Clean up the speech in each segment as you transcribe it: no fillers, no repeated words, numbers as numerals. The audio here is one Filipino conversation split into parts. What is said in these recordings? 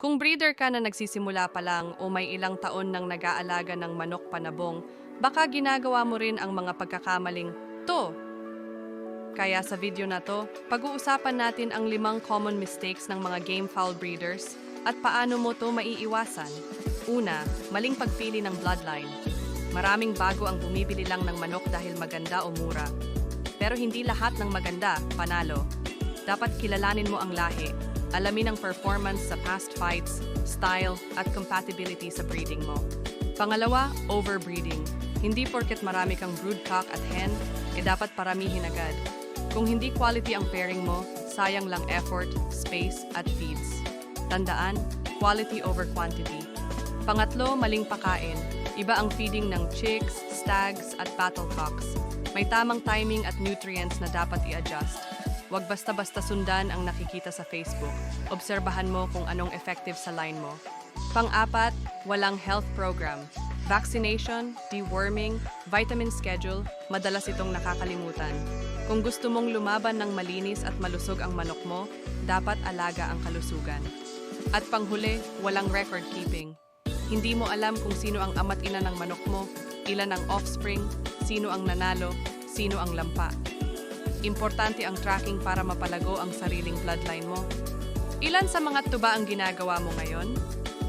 Kung breeder ka na nagsisimula pa lang o may ilang taon nang nag-aalaga ng manok panabong, baka ginagawa mo rin ang mga pagkakamaling to. Kaya sa video na to, pag-uusapan natin ang 5 common mistakes ng mga game fowl breeders at paano mo to maiiwasan. Una, maling pagpili ng bloodline. Maraming bago ang bumibili lang ng manok dahil maganda o mura. Pero hindi lahat ng maganda, panalo. Dapat kilalanin mo ang lahi. Alamin ang performance sa past fights, style, at compatibility sa breeding mo. Pangalawa, overbreeding. Hindi porket marami kang broodcock at hen, dapat paramihin agad. Kung hindi quality ang pairing mo, sayang lang effort, space, at feeds. Tandaan, quality over quantity. Pangatlo, maling pakain. Iba ang feeding ng chicks, stags, at battlecocks. May tamang timing at nutrients na dapat i-adjust. Huwag basta-basta sundan ang nakikita sa Facebook. Obserbahan mo kung anong effective sa line mo. Pang-apat, walang health program. Vaccination, deworming, vitamin schedule, madalas itong nakakalimutan. Kung gusto mong lumaban ng malinis at malusog ang manok mo, dapat alaga ang kalusugan. At panghuli, walang record keeping. Hindi mo alam kung sino ang ama't ina ng manok mo, ilan ang offspring, sino ang nanalo, sino ang lampa. Importante ang tracking para mapalago ang sariling bloodline mo. Ilan sa mga tuba ang ginagawa mo ngayon?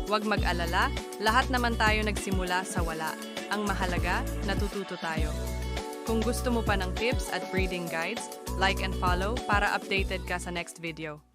Huwag mag-alala, lahat naman tayo nagsimula sa wala. Ang mahalaga, natututo tayo. Kung gusto mo pa ng tips at breeding guides, like and follow para updated ka sa next video.